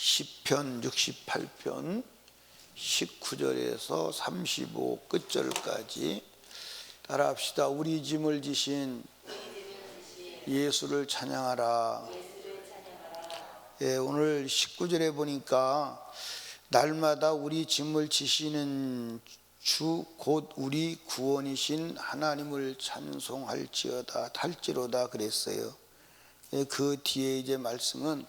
시편 68편 19절에서 35 끝절까지 따라합시다. 우리 짐을 지신 예수를 찬양하라. 예, 오늘 19절에 보니까 날마다 우리 짐을 지시는 주 곧 우리 구원이신 하나님을 찬송할지어다 할지로다 그랬어요. 예, 그 뒤에 이제 말씀은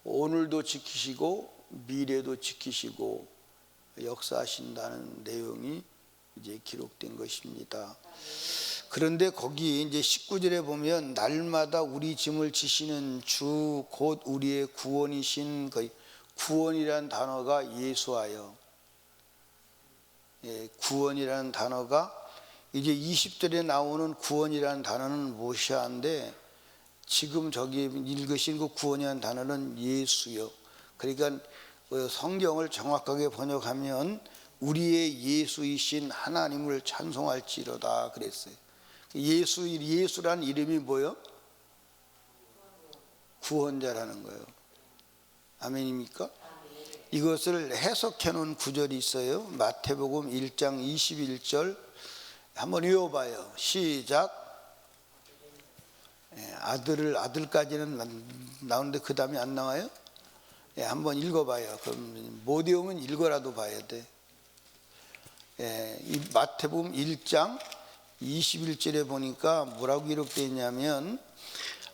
오늘도 지키시고 미래도 지키시고 역사하신다는 내용이 이제 기록된 것입니다. 그런데 거기 이제 19절에 보면 날마다 우리 짐을 지시는 주 곧 우리의 구원이신 그 구원이라는 단어가 예수하여, 예, 구원이라는 단어가 이제 20절에 나오는 구원이라는 단어는 모시아인데 지금 저기 읽으신 그 구원이라는 단어는 예수요. 그러니까 성경을 정확하게 번역하면 우리의 예수이신 하나님을 찬송할지로다 그랬어요. 예수라는 이름이 뭐요? 구원자라는 거예요. 아멘입니까? 이것을 해석해 놓은 구절이 있어요. 마태복음 1장 21절 한번 외워봐요. 시작. 예, 아들까지는 나오는데 그 다음에 안 나와요? 예, 한번 읽어봐요. 그럼 못 외우면 읽어라도 봐야 돼. 예, 이 마태복음 1장 21절에 보니까 뭐라고 기록되어 있냐면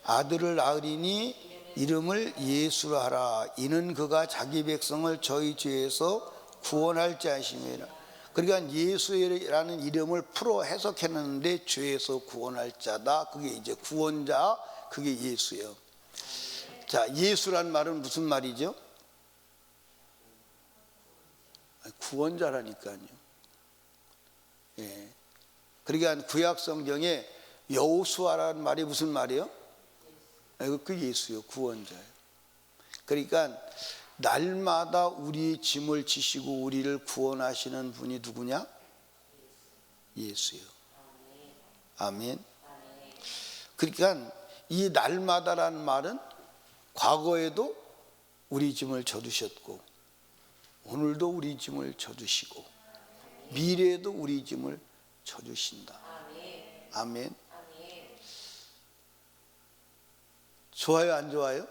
아들을 낳으리니 이름을 예수라 하라. 이는 그가 자기 백성을 저희 죄에서 구원할 자이심이라. 그러니까 예수라는 이름을 풀어 해석했는데 죄에서 구원할 자다. 그게 이제 구원자, 그게 예수예요. 자, 예수란 말은 무슨 말이죠? 구원자라니까요. 예. 그러니까 구약 성경에 여호수아라는 말이 무슨 말이에요? 그 예수요, 구원자예요. 그러니까 날마다 우리 짐을 지시고 우리를 구원하시는 분이 누구냐? 예수요. 아멘. 그러니까 이 날마다라는 말은 과거에도 우리 짐을 져주셨고 오늘도 우리 짐을 져주시고 미래에도 우리 짐을 져주신다. 아멘. 좋아요, 안 좋아요?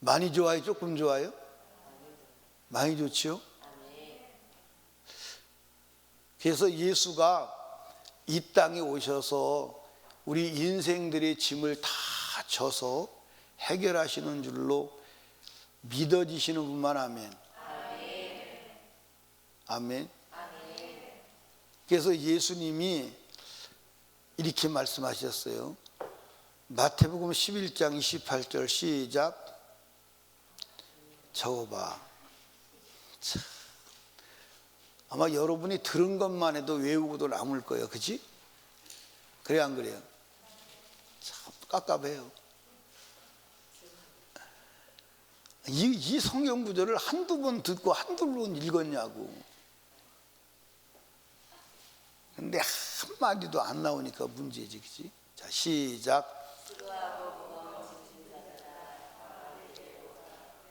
많이 좋아요, 조금 좋아요? 많이 좋지요? 그래서 예수가 이 땅에 오셔서 우리 인생들의 짐을 다 져서 해결하시는 줄로 믿어지시는 분만 아멘. 아멘. 그래서 예수님이 이렇게 말씀하셨어요. 마태복음 11장 28절 시작. 적어봐. 참. 아마 여러분이 들은 것만 해도 외우고도 남을 거예요. 그치? 그래 안 그래요? 참 깝깝해요. 이 성경 구절을 한두 번 듣고 한두 번 읽었냐고. 근데 한마디도 안 나오니까 문제지. 그치? 자, 시작.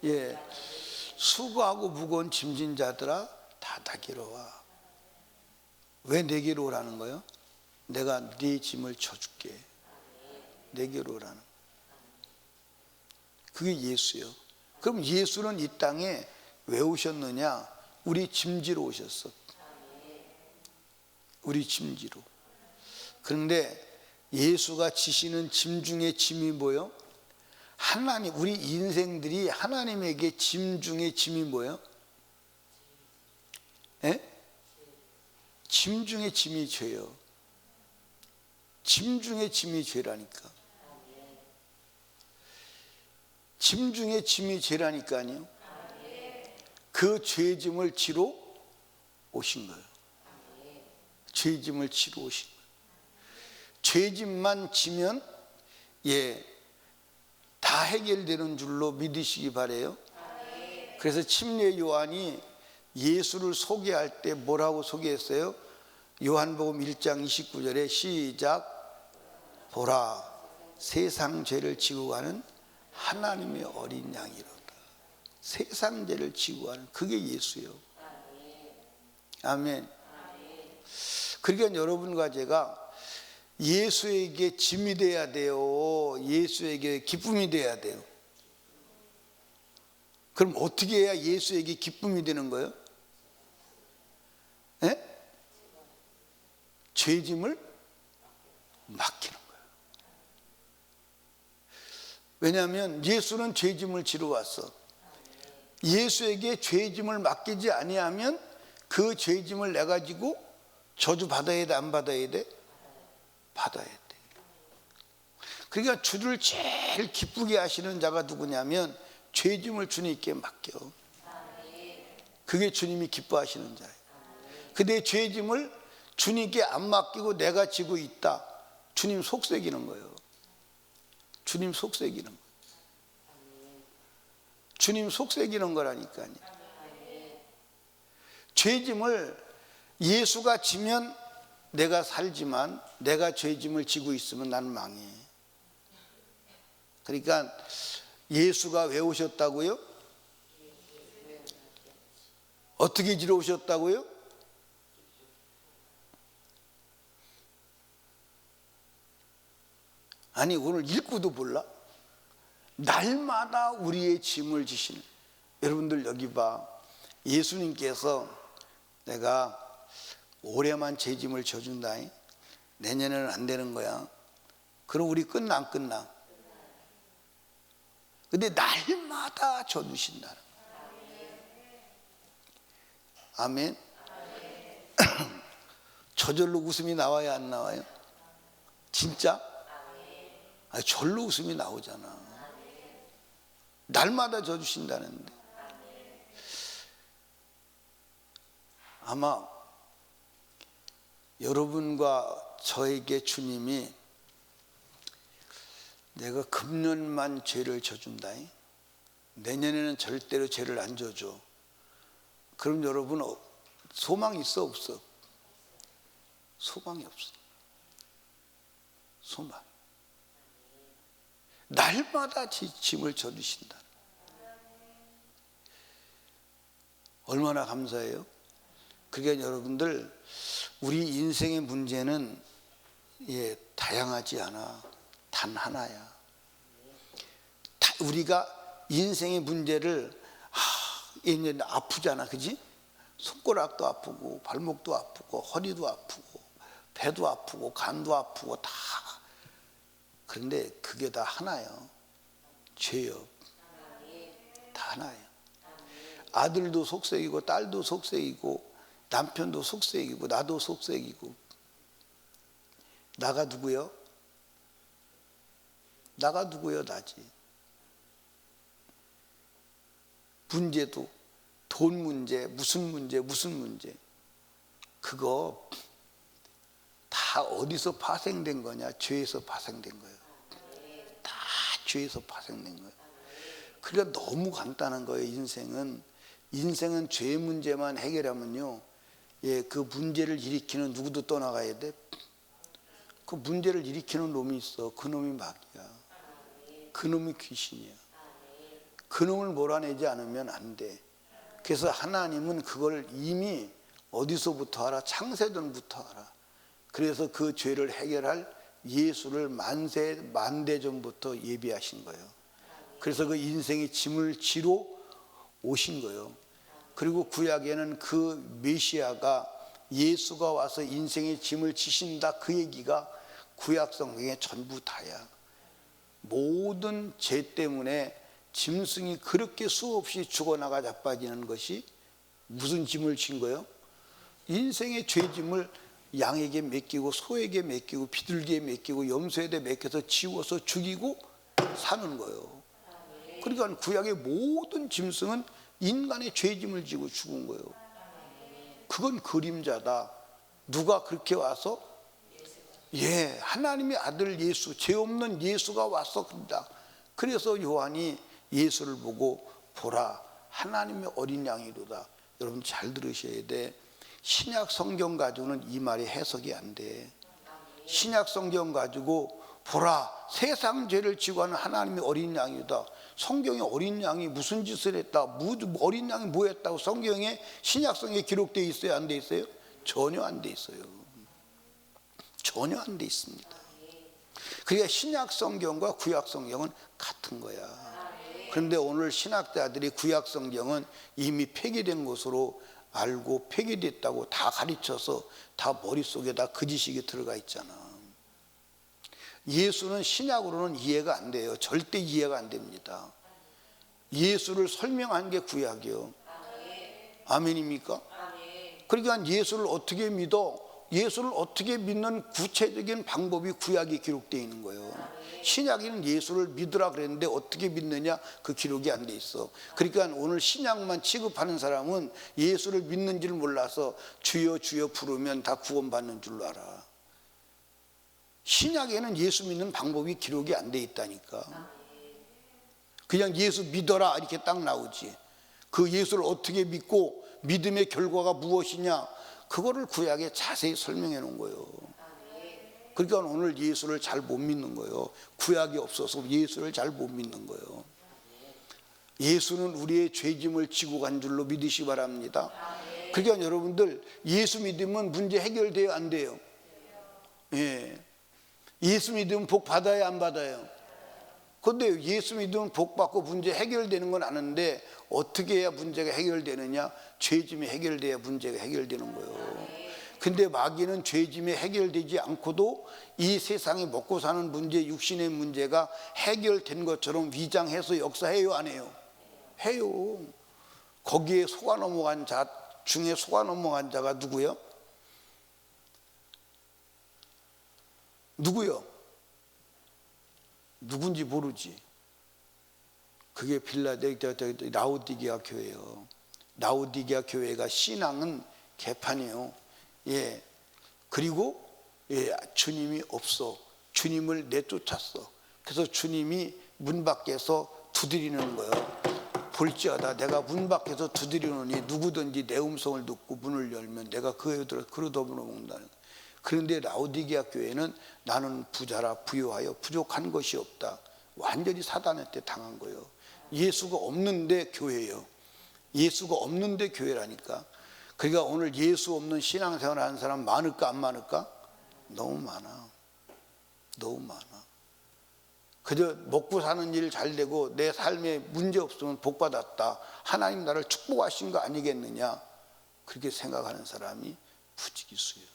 예, 수고하고 무거운 짐진 자들아 다 나게로 와. 왜 내게로 오라는 거예요? 내가 네 짐을 져줄게. 내게로 오라는. 그게 예수예요. 그럼 예수는 이 땅에 왜 오셨느냐? 우리 짐지로 오셨어. 우리 짐지로. 그런데 예수가 지시는 짐 중에 짐이 뭐예요? 하나님, 우리 인생들이 하나님에게 짐 중에 짐이 뭐예요? 예? 짐 중에 짐이 죄요. 짐 중에 짐이 죄라니까. 짐 중에 짐이 죄라니까요. 그 죄짐을 지러 오신 거예요. 죄짐을 지러 오신 거예요. 죄짐만 지면 예, 다 해결되는 줄로 믿으시기 바래요. 그래서 침례 요한이 예수를 소개할 때 뭐라고 소개했어요? 요한복음 1장 29절에 시작. 보라, 세상 죄를 지고 가는 하나님의 어린 양이로다. 세상 죄를 지고 하는 그게 예수요. 아멘. 그러니까 여러분과 제가 예수에게 짐이 돼야 돼요. 예수에게 기쁨이 돼야 돼요. 그럼 어떻게 해야 예수에게 기쁨이 되는 거예요? 예? 죄짐을 맡기는 거예요. 왜냐하면 예수는 죄짐을 지러 왔어. 예수에게 죄짐을 맡기지 아니하면 그 죄짐을 내 가지고 저주 받아야 돼, 안 받아야 돼? 받아야 돼. 그러니까 주를 제일 기쁘게 하시는 자가 누구냐면 죄짐을 주님께 맡겨. 그게 주님이 기뻐하시는 자예요. 근데 죄짐을 주님께 안 맡기고 내가 지고 있다. 주님 속색이는 거예요. 주님 속색이는 거예요. 주님 속색이는 거라니까요. 죄짐을 예수가 지면 내가 살지만 내가 죄짐을 지고 있으면 나는 망해. 그러니까 예수가 왜 오셨다고요? 어떻게 지러 오셨다고요? 아니 오늘 읽고도 몰라? 날마다 우리의 짐을 지시는. 여러분들 여기 봐. 예수님께서 내가 올해만 제 짐을 져준다. 내년에는 안 되는 거야. 그럼 우리 끝나 안 끝나? 근데 날마다 져주신다는 거야. 아멘. 저절로 웃음이 나와야 안 나와요? 진짜? 아니, 절로 웃음이 나오잖아. 날마다 져주신다는데. 아마 여러분과 저에게 주님이 내가 금년만 죄를 져준다. 내년에는 절대로 죄를 안 져줘. 그럼 여러분 소망이 있어 없어? 소망이 없어. 소망. 날마다 짐을 져주신다. 얼마나 감사해요. 그러니까 여러분들 우리 인생의 문제는 다양하지 않아. 단 하나야. 우리가 인생의 문제를 이제 아프잖아, 그지? 손가락도 아프고 발목도 아프고 허리도 아프고 배도 아프고 간도 아프고 다. 그런데 그게 다 하나예요. 죄요. 다 하나예요. 아들도 속색이고 딸도 속색이고 남편도 속색이고 나도 속색이고. 나가 누구요? 나가 누구요? 나지. 문제도 돈 문제, 무슨 문제 그거 다 어디서 파생된 거냐? 죄에서 파생된 거예요. 다 죄에서 파생된 거예요. 그러니까 너무 간단한 거예요. 인생은 죄 문제만 해결하면요, 그 문제를 일으키는 누구도 떠나가야 돼. 그 문제를 일으키는 놈이 있어. 그 놈이 마귀야. 그 놈이 귀신이야. 그 놈을 몰아내지 않으면 안 돼. 그래서 하나님은 그걸 이미 어디서부터 알아? 창세전부터 알아. 그래서 그 죄를 해결할 예수를 만대 전부터 예비하신 거예요. 그래서 그 인생의 짐을 지러 오신 거예요. 그리고 구약에는 그 메시아가 예수가 와서 인생의 짐을 지신다, 그 얘기가 구약 성경에 전부 다야. 모든 죄 때문에 짐승이 그렇게 수없이 죽어나가 자빠지는 것이 무슨 짐을 진 거예요? 인생의 죄짐을 양에게 맡기고 소에게 맡기고 비둘기에 맡기고 염소에게 맡겨서 지워서 죽이고 사는 거예요. 그러니까 구약의 모든 짐승은 인간의 죄짐을 지고 죽은 거예요. 그건 그림자다. 누가 그렇게 와서? 하나님의 아들 예수, 죄 없는 예수가 와서 그런다. 그래서 요한이 예수를 보고 보라, 하나님의 어린 양이로다. 여러분 잘 들으셔야 돼. 신약 성경 가지고는 이 말이 해석이 안 돼. 신약 성경 가지고 보라, 세상 죄를 지고 하는 하나님의 어린 양이다. 성경에 어린 양이 무슨 짓을 했다, 어린 양이 뭐 했다고 성경에 신약성에 기록되어 있어요? 안 돼 있어요? 전혀 안 돼 있어요. 전혀 안 돼 있습니다. 그러니까 신약 성경과 구약 성경은 같은 거야. 그런데 오늘 신학자들이 구약 성경은 이미 폐기된 것으로 알고 폐기됐다고 다 가르쳐서 다 머릿속에다 그 지식이 들어가 있잖아. 예수는 신약으로는 이해가 안 돼요. 절대 이해가 안 됩니다. 예수를 설명한 게 구약이요. 아멘입니까? 그러니까 예수를 어떻게 믿어? 예수를 어떻게 믿는 구체적인 방법이 구약에 기록되어 있는 거예요. 신약에는 예수를 믿으라 그랬는데 어떻게 믿느냐, 그 기록이 안 돼 있어. 그러니까 오늘 신약만 취급하는 사람은 예수를 믿는 줄 몰라서 주여 주여 부르면 다 구원받는 줄로 알아. 신약에는 예수 믿는 방법이 기록이 안 돼 있다니까. 그냥 예수 믿어라 이렇게 딱 나오지. 그 예수를 어떻게 믿고 믿음의 결과가 무엇이냐, 그거를 구약에 자세히 설명해 놓은 거예요. 그러니까 오늘 예수를 잘 못 믿는 거예요. 구약이 없어서 예수를 잘 못 믿는 거예요. 예수는 우리의 죄짐을 지고 간 줄로 믿으시기 바랍니다. 그러니까 여러분들 예수 믿으면 문제 해결돼요, 안 돼요? 예. 예수 믿으면 복 받아야 안 받아요? 그런데 예수 믿으면 복 받고 문제 해결되는 건 아는데 어떻게 해야 문제가 해결되느냐? 죄짐이 해결돼야 문제가 해결되는 거예요. 근데 마귀는 죄짐이 해결되지 않고도 이 세상에 먹고 사는 문제, 육신의 문제가 해결된 것처럼 위장해서 역사해요, 안 해요? 해요. 거기에 속아 넘어간 자 중에 속아 넘어간 자가 누구요? 누구요? 누군지 모르지. 그게 라오디게아 교회예요. 라오디게아 교회가 신앙은 개판이에요. 예. 그리고 예, 주님이 없어. 주님을 내쫓았어. 그래서 주님이 문 밖에서 두드리는 거예요. 볼지어다 내가 문 밖에서 두드리노니 누구든지 내 음성을 듣고 문을 열면 내가 그에 들어 그릇 얻어 먹는다는 거예요. 그런데 라오디게아 교회는 나는 부자라 부유하여 부족한 것이 없다. 완전히 사단한테 당한 거예요. 예수가 없는데 교회예요. 예수가 없는데 교회라니까. 그러니까 오늘 예수 없는 신앙생활 하는 사람 많을까 안 많을까? 너무 많아. 너무 많아. 그저 먹고 사는 일 잘 되고 내 삶에 문제 없으면 복 받았다, 하나님 나를 축복하신 거 아니겠느냐, 그렇게 생각하는 사람이 부지기수예요.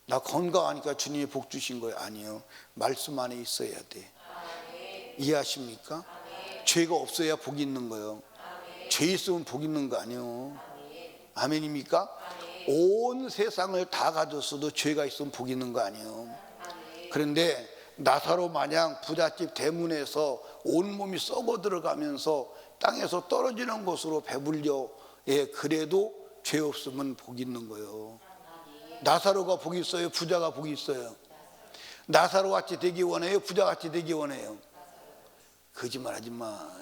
나 건강하니까 주님이 복 주신 거예요? 아니요. 말씀 안에 있어야 돼. 이해하십니까? 죄가 없어야 복이 있는 거예요. 죄 있으면 복 있는 거 아니에요. 아멘입니까? 온 세상을 다 가졌어도 죄가 있으면 복 있는 거 아니에요. 그런데 나사로 마냥 부잣집 대문에서 온몸이 썩어 들어가면서 땅에서 떨어지는 곳으로 배불려, 예, 그래도 죄 없으면 복 있는 거예요. 나사로가 복이 있어요? 부자가 복이 있어요? 나사로 같이 되기 원해요? 부자 같이 되기 원해요? 거짓말 하지 마.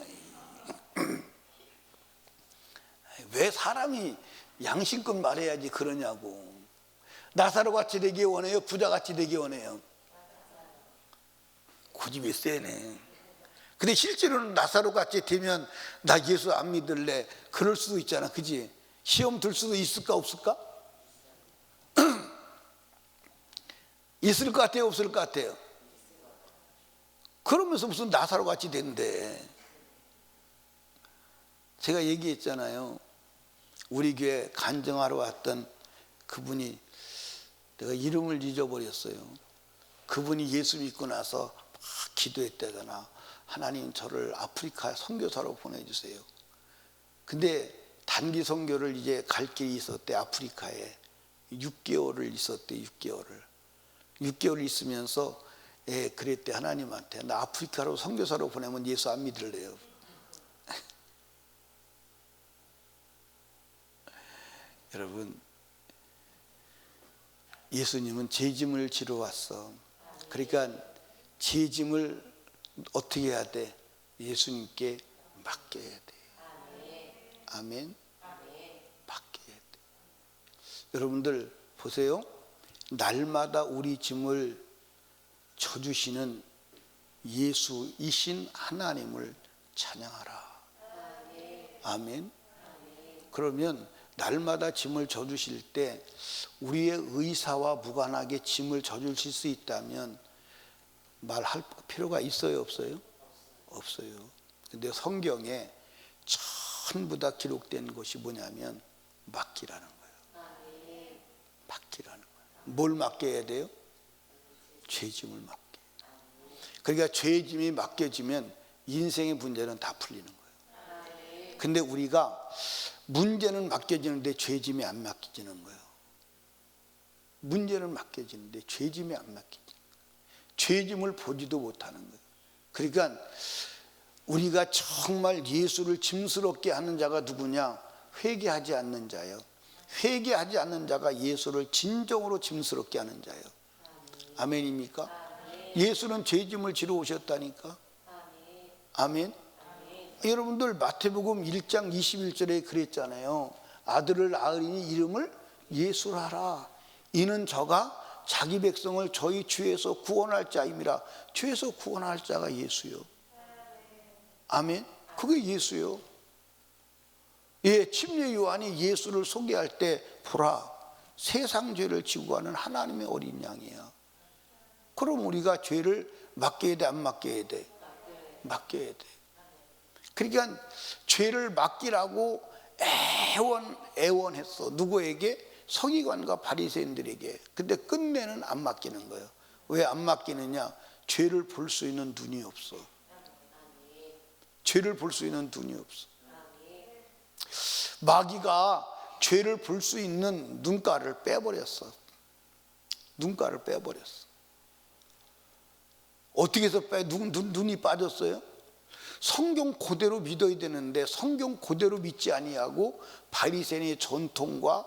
왜 사람이 양심껏 말해야지 그러냐고. 나사로 같이 되기 원해요? 부자 같이 되기 원해요? 고집이 세네. 근데 실제로는 나사로 같이 되면 나 예수 안 믿을래, 그럴 수도 있잖아. 그지? 시험 들 수도 있을까 없을까? 있을 것 같아요, 없을 것 같아요? 그러면서 무슨 나사로 같이 된대. 제가 얘기했잖아요. 우리 교회 간증하러 왔던 그분이, 내가 이름을 잊어버렸어요. 그분이 예수 믿고 나서 막 기도했다잖아. 하나님 저를 아프리카 선교사로 보내주세요. 근데 단기 선교를 이제 갈 길이 있었대. 아프리카에 6개월을 있었대. 6개월 있으면서 예, 그랬대. 하나님한테 나 아프리카로 선교사로 보내면 예수 안 믿을래요. 여러분, 예수님은 죄짐을 지러 왔어. 그러니까 죄짐을 어떻게 해야 돼? 예수님께 맡겨야 돼. 아멘. 맡겨야 돼. 여러분들 보세요. 날마다 우리 짐을 져주시는 예수이신 하나님을 찬양하라. 아멘. 그러면 날마다 짐을 져주실 때 우리의 의사와 무관하게 짐을 져주실 수 있다면 말할 필요가 있어요, 없어요? 없어요. 근데 성경에 전부 다 기록된 것이 뭐냐면 맡기라는 거예요. 맡기라는 거예요. 뭘 맡겨야 돼요? 죄짐을 맡겨. 그러니까 죄짐이 맡겨지면 인생의 문제는 다 풀리는 거예요. 근데 우리가 문제는 맡겨지는데 죄짐이 안 맡겨지는 거예요. 문제는 맡겨지는데 죄짐이 안 맡겨지는 거예요. 죄짐을 보지도 못하는 거예요. 그러니까 우리가 정말 예수를 짐스럽게 하는 자가 누구냐? 회개하지 않는 자예요. 회개하지 않는 자가 예수를 진정으로 짐스럽게 하는 자예요. 아멘입니까? 예수는 죄짐을 지러 오셨다니까. 아멘. 여러분들 마태복음 1장 21절에 그랬잖아요. 아들을 낳으리니 이름을 예수라 하라. 이는 저가 자기 백성을 저희 죄에서 구원할 자임이라. 죄에서 구원할 자가 예수요. 아멘. 그게 예수요. 예, 침례 요한이 예수를 소개할 때 보라, 세상 죄를 지고 가는 하나님의 어린 양이야. 그럼 우리가 죄를 맡겨야 돼, 안 맡겨야 돼? 맡겨야 돼. 그러니까 죄를 맡기라고 애원했어. 누구에게? 서기관과 바리새인들에게. 근데 끝내는 안 맡기는 거예요. 왜 안 맡기느냐? 죄를 볼 수 있는 눈이 없어. 죄를 볼 수 있는 눈이 없어. 마귀가 죄를 볼 수 있는 눈가를 빼버렸어. 눈가를 빼버렸어. 어떻게 해서 눈이 빠졌어요? 성경 그대로 믿어야 되는데 성경 그대로 믿지 아니하고 바리새인의 전통과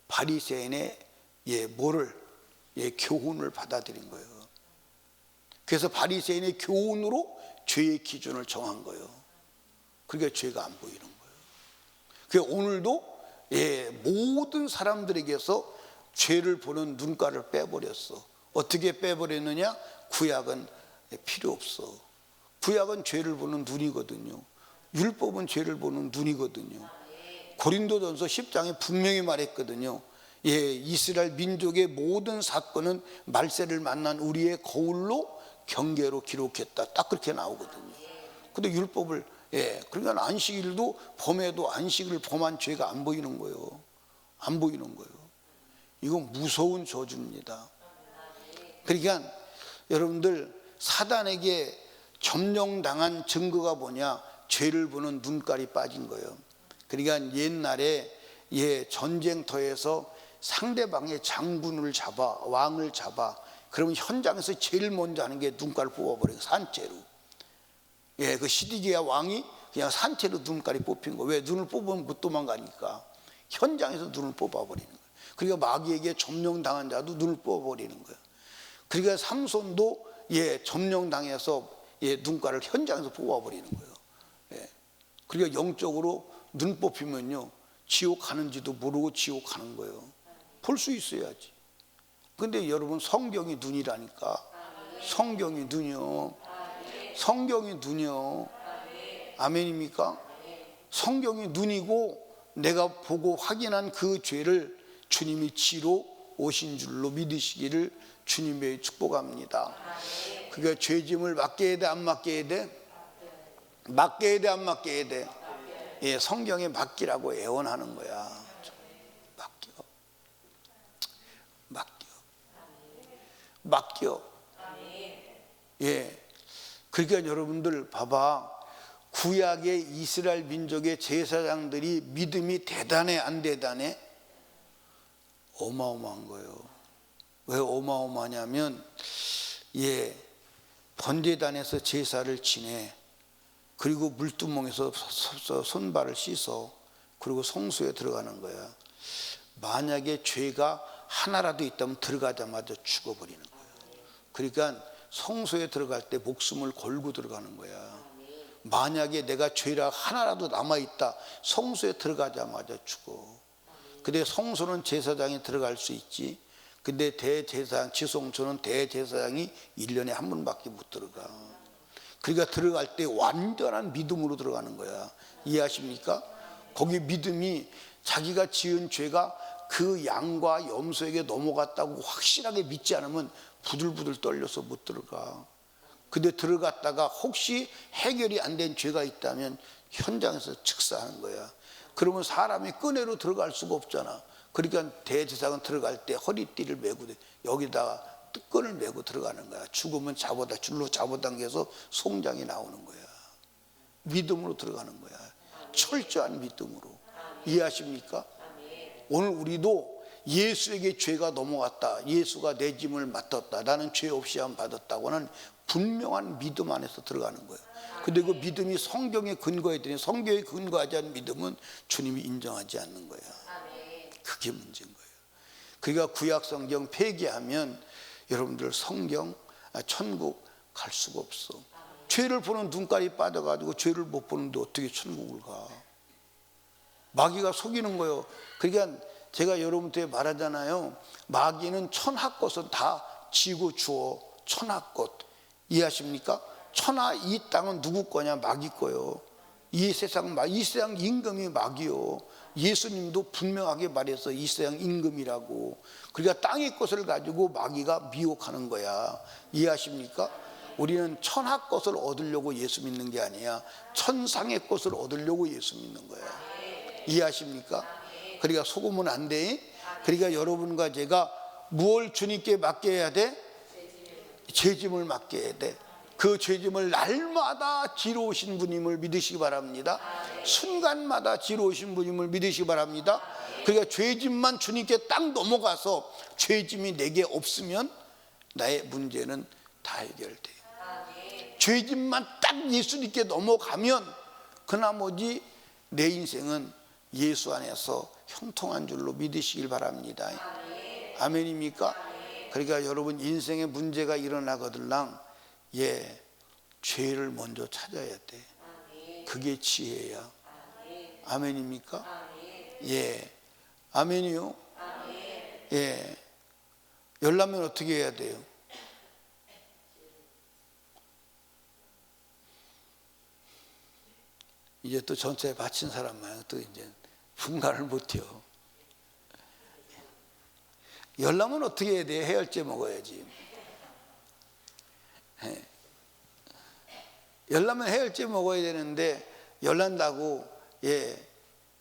바리새인의 교훈을 받아들인 거예요. 그래서 바리새인의 교훈으로 죄의 기준을 정한 거예요. 그러니까 죄가 안 보이는 거예요. 그러니까 오늘도 모든 사람들에게서 죄를 보는 눈가를 빼버렸어. 어떻게 빼버렸느냐? 구약은 필요 없어. 구약은 죄를 보는 눈이거든요. 율법은 죄를 보는 눈이거든요. 고린도전서 10장에 분명히 말했거든요. 이스라엘 민족의 모든 사건은 말세를 만난 우리의 거울로 경계로 기록했다. 딱 그렇게 나오거든요. 근데 율법을 그러니까 안식일도 범해도 안식일을 범한 죄가 안 보이는 거예요. 안 보이는 거예요. 이건 무서운 저주입니다. 그러니까 여러분들 사단에게 점령당한 증거가 뭐냐? 죄를 보는 눈깔이 빠진 거예요. 그러니까 옛날에 전쟁터에서 상대방의 장군을 잡아, 왕을 잡아, 그러면 현장에서 제일 먼저 하는 게 눈깔을 뽑아버려요. 산채로. 그 시디기야 왕이 그냥 산채로 눈깔이 뽑힌 거예요. 왜? 눈을 뽑으면 못 도망가니까. 현장에서 눈을 뽑아버리는 거예요. 그러니까 마귀에게 점령당한 자도 눈을 뽑아버리는 거예요. 그러니까 삼손도 점령당해서 눈깔을 현장에서 뽑아버리는 거예요. 그러니까 영적으로 눈 뽑히면요, 지옥 가는지도 모르고 지옥 가는 거예요. 볼 수 있어야지. 근데 여러분, 성경이 눈이라니까. 성경이 눈이요. 성경이 눈이요. 아멘입니까? 성경이 눈이고 내가 보고 확인한 그 죄를 주님이 지로 오신 줄로 믿으시기를 주님의 축복합니다. 그러니까 죄짐을 맡겨야 돼, 안 맡겨야 돼? 맡겨야 돼, 안 맡겨야 돼? 성경에 맡기라고 애원하는 거야. 맡겨. 그러니까 여러분들 봐봐. 구약의 이스라엘 민족의 제사장들이 믿음이 대단해, 안 대단해? 어마어마한 거예요. 왜 어마어마하냐면 번제단에서 제사를 지내. 그리고 물두멍에서 손발을 씻어. 그리고 성소에 들어가는 거야. 만약에 죄가 하나라도 있다면 들어가자마자 죽어버리는 거예요. 그러니까 성소에 들어갈 때 목숨을 걸고 들어가는 거야. 만약에 내가 죄가 하나라도 남아있다, 성소에 들어가자마자 죽어. 근데 성소는 제사장이 들어갈 수 있지. 근데 대제사장, 지성소는 대제사장이 1년에 한 번밖에 못 들어가. 그러니까 들어갈 때 완전한 믿음으로 들어가는 거야. 이해하십니까? 거기 믿음이 자기가 지은 죄가 그 양과 염소에게 넘어갔다고 확실하게 믿지 않으면 부들부들 떨려서 못 들어가. 근데 들어갔다가 혹시 해결이 안 된 죄가 있다면 현장에서 즉사하는 거야. 그러면 사람이 끈으로 들어갈 수가 없잖아. 그러니까 대제사장은 들어갈 때 허리띠를 메고 여기다가 끈을 메고 들어가는 거야. 죽으면 줄로 잡아당겨서 송장이 나오는 거야. 믿음으로 들어가는 거야. 철저한 믿음으로. 이해하십니까? 오늘 우리도 예수에게 죄가 넘어갔다, 예수가 내 짐을 맡았다, 나는 죄 없이 함 받았다고는 분명한 믿음 안에서 들어가는 거예요. 근데 그 믿음이 성경에 근거해야 되니 성경에 근거하지 않은 믿음은 주님이 인정하지 않는 거예요. 그게 문제인 거예요. 그러니까 구약 성경 폐기하면 여러분들 성경, 천국 갈 수가 없어. 죄를 보는 눈깔이 빠져가지고 죄를 못 보는데 어떻게 천국을 가? 마귀가 속이는 거예요. 그러니까 제가 여러분한테 말하잖아요. 마귀는 천하것은 다 지고 주어. 천하것. 이해하십니까? 천하 이 땅은 누구 거냐? 마귀 거요. 이 세상 임금이 마귀요. 예수님도 분명하게 말해서 이 세상 임금이라고. 그러니까 땅의 것을 가지고 마귀가 미혹하는 거야. 이해하십니까? 우리는 천하 것을 얻으려고 예수 믿는 게 아니야. 천상의 것을 얻으려고 예수 믿는 거야. 이해하십니까? 그러니까 속으면 안 돼. 그러니까 여러분과 제가 무엇을 주님께 맡겨야 돼? 죄짐을 맡겨야 돼. 그 죄짐을 날마다 지러우신 분임을 믿으시기 바랍니다. 순간마다 지러우신 분임을 믿으시기 바랍니다. 그러니까 죄짐만 주님께 딱 넘어가서 죄짐이 내게 없으면 나의 문제는 다 해결돼요. 죄짐만 딱 예수님께 넘어가면 그 나머지 내 인생은 예수 안에서 형통한 줄로 믿으시길 바랍니다. 아멘입니까? 그러니까 여러분 인생에 문제가 일어나거들랑 죄를 먼저 찾아야 돼. 그게 지혜야. 아멘입니까? 아멘이요? 열나면 어떻게 해야 돼요? 이제 또 전체에 바친 사람만 또 이제 분간을 못해요. 열나면 어떻게 해야 돼? 해열제 먹어야지. 열나면 해열제 먹어야 되는데 열난다고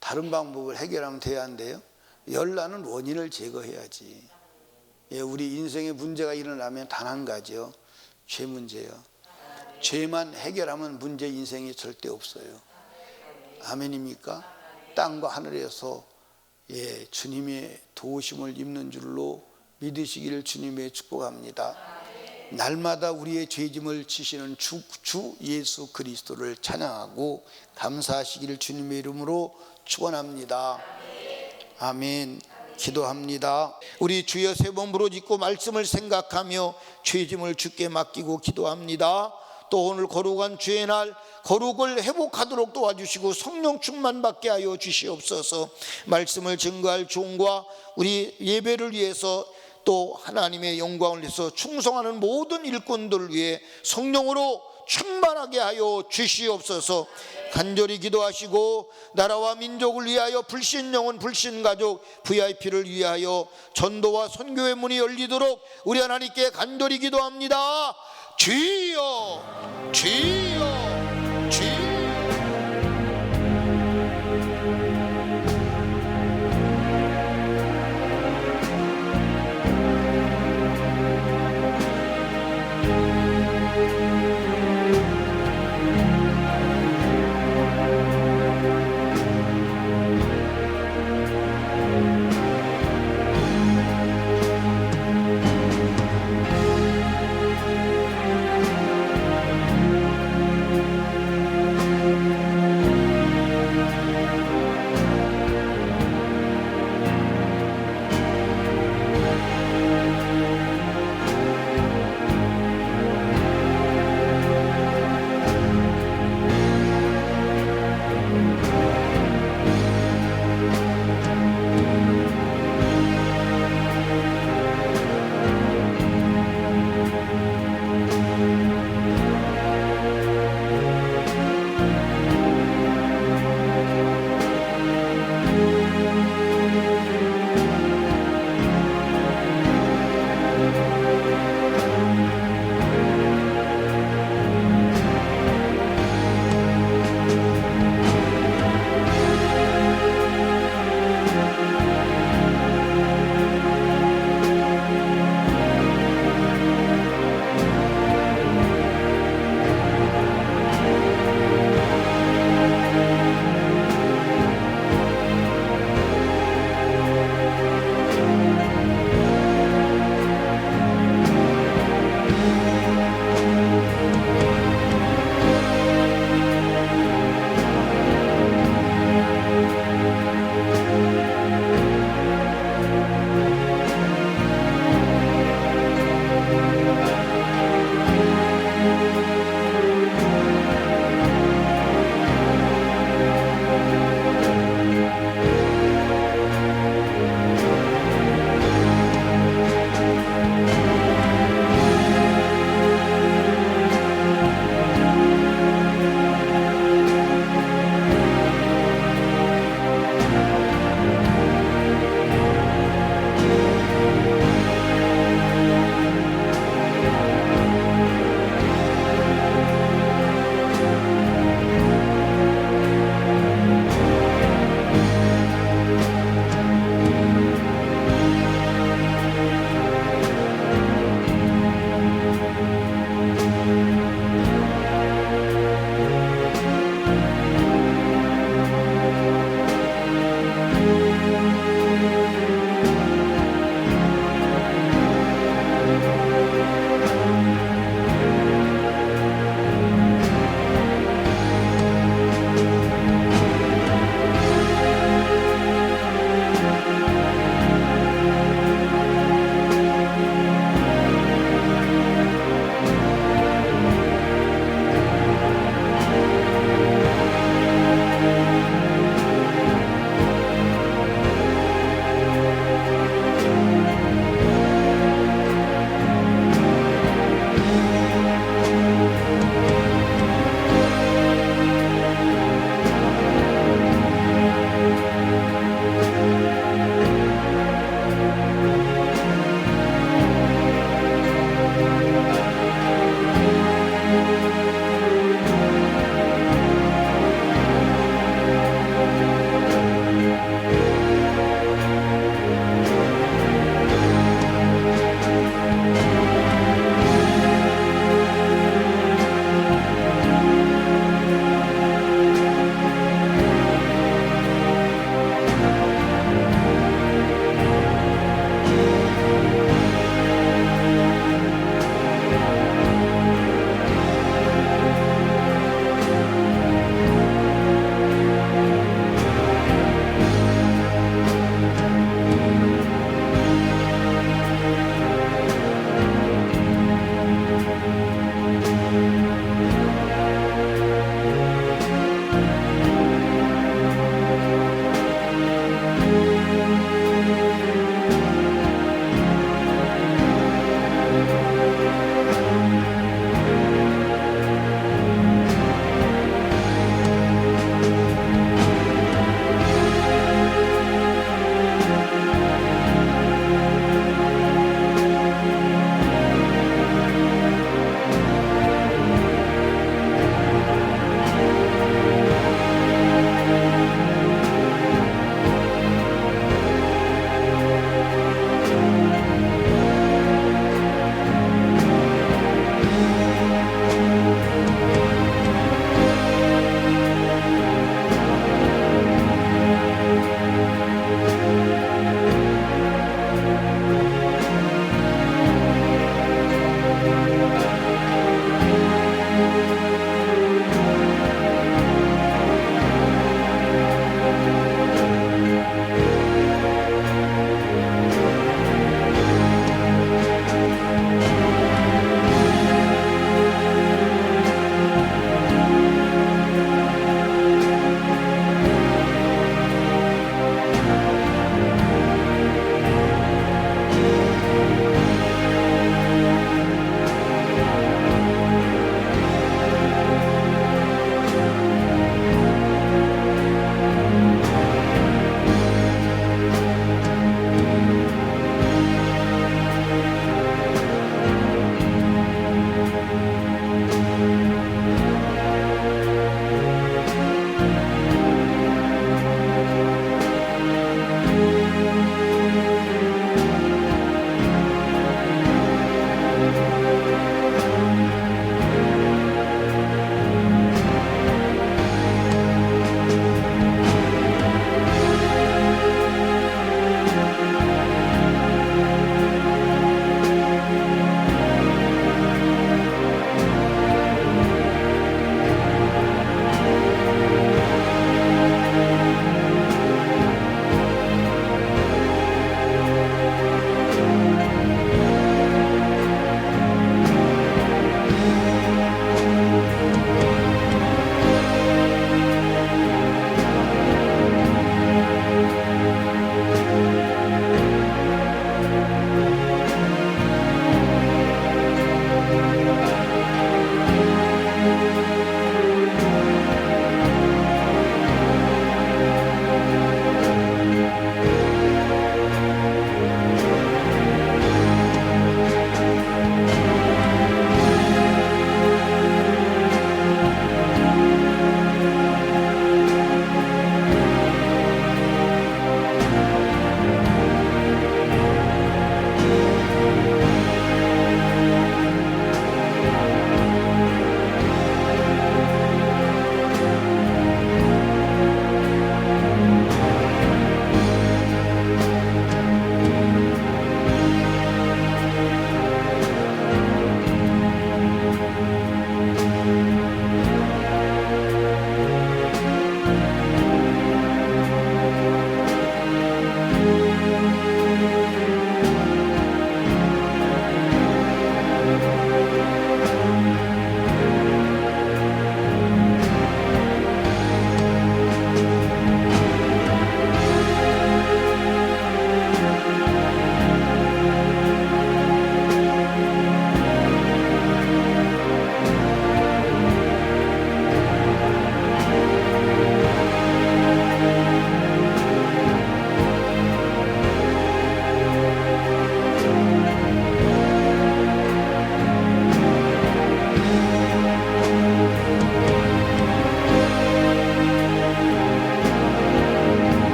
다른 방법을 해결하면 돼야 한대요. 열나는 원인을 제거해야지. 우리 인생에 문제가 일어나면 단 한 가지요. 죄 문제예요. 죄만 해결하면 문제 인생이 절대 없어요. 아멘입니까? 땅과 하늘에서 주님의 도우심을 입는 줄로 믿으시기를 주님의 축복합니다. 날마다 우리의 죄짐을 지시는 주 예수 그리스도를 찬양하고 감사하시기를 주님의 이름으로 축원합니다. 아멘. 기도합니다. 우리 주여 세 번 부르짖고 말씀을 생각하며 죄짐을 주께 맡기고 기도합니다. 또 오늘 거룩한 주의 날 거룩을 회복하도록 도와주시고 성령 충만받게 하여 주시옵소서. 말씀을 증거할 종과 우리 예배를 위해서 또 하나님의 영광을 위해서 충성하는 모든 일꾼들을 위해 성령으로 충만하게 하여 주시옵소서. 간절히 기도하시고 나라와 민족을 위하여 불신 영혼 불신 가족 VIP를 위하여 전도와 선교의 문이 열리도록 우리 하나님께 간절히 기도합니다. 주여 주여